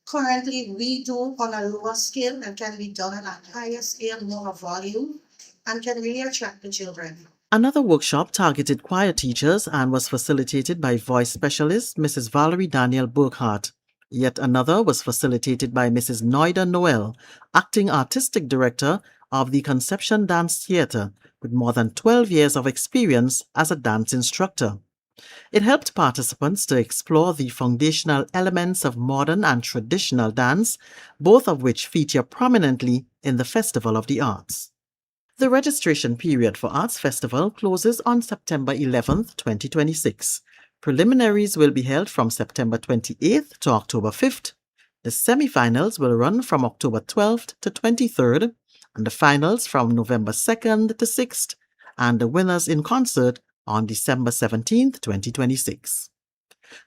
currently we do on a lower scale and can be done on a higher scale, more volume, and can really attract the children. Another workshop targeted choir teachers and was facilitated by voice specialist Mrs. Valerie Daniel Burkhardt. Yet another was facilitated by Mrs. Noida Noel, acting artistic director of the Conception Dance Theatre, with more than 12 years of experience as a dance instructor. It helped participants to explore the foundational elements of modern and traditional dance, both of which feature prominently in the Festival of the Arts. The registration period for Arts Festival closes on September 11th, 2026. Preliminaries will be held from September 28th to October 5th. The semi-finals will run from October 12th to 23rd, and the finals from November 2nd to 6th, and the winners in concert on December 17th, 2026.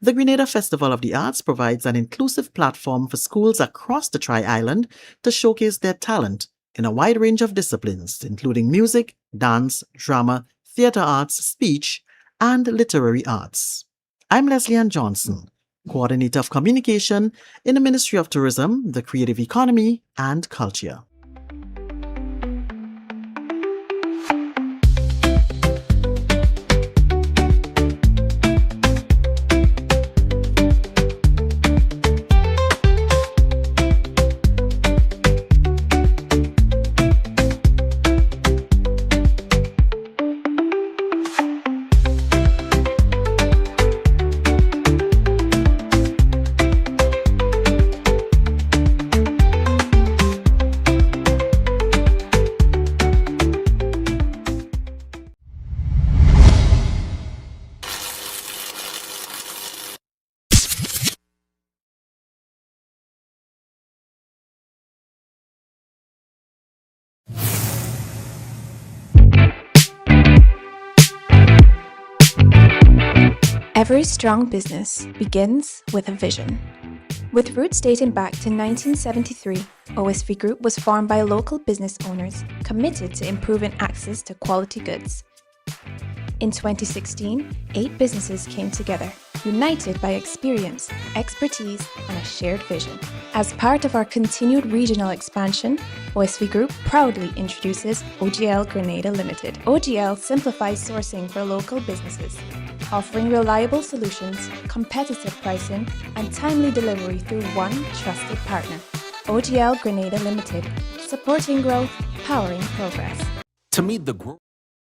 The Grenada Festival of the Arts provides an inclusive platform for schools across the Tri-Island to showcase their talent in a wide range of disciplines, including music, dance, drama, theatre arts, speech, and literary arts. I'm Leslie Ann Johnson, Coordinator of Communication in the Ministry of Tourism, the Creative Economy, and Culture. Every strong business begins with a vision. With roots dating back to 1973, OSV Group was formed by local business owners committed to improving access to quality goods. In 2016, 8 businesses came together, united by experience, expertise, and a shared vision. As part of our continued regional expansion, OSV Group proudly introduces OGL Grenada Limited. OGL simplifies sourcing for local businesses, offering reliable solutions, competitive pricing, and timely delivery through one trusted partner. OGL Grenada Limited, supporting growth, powering progress. To meet the growth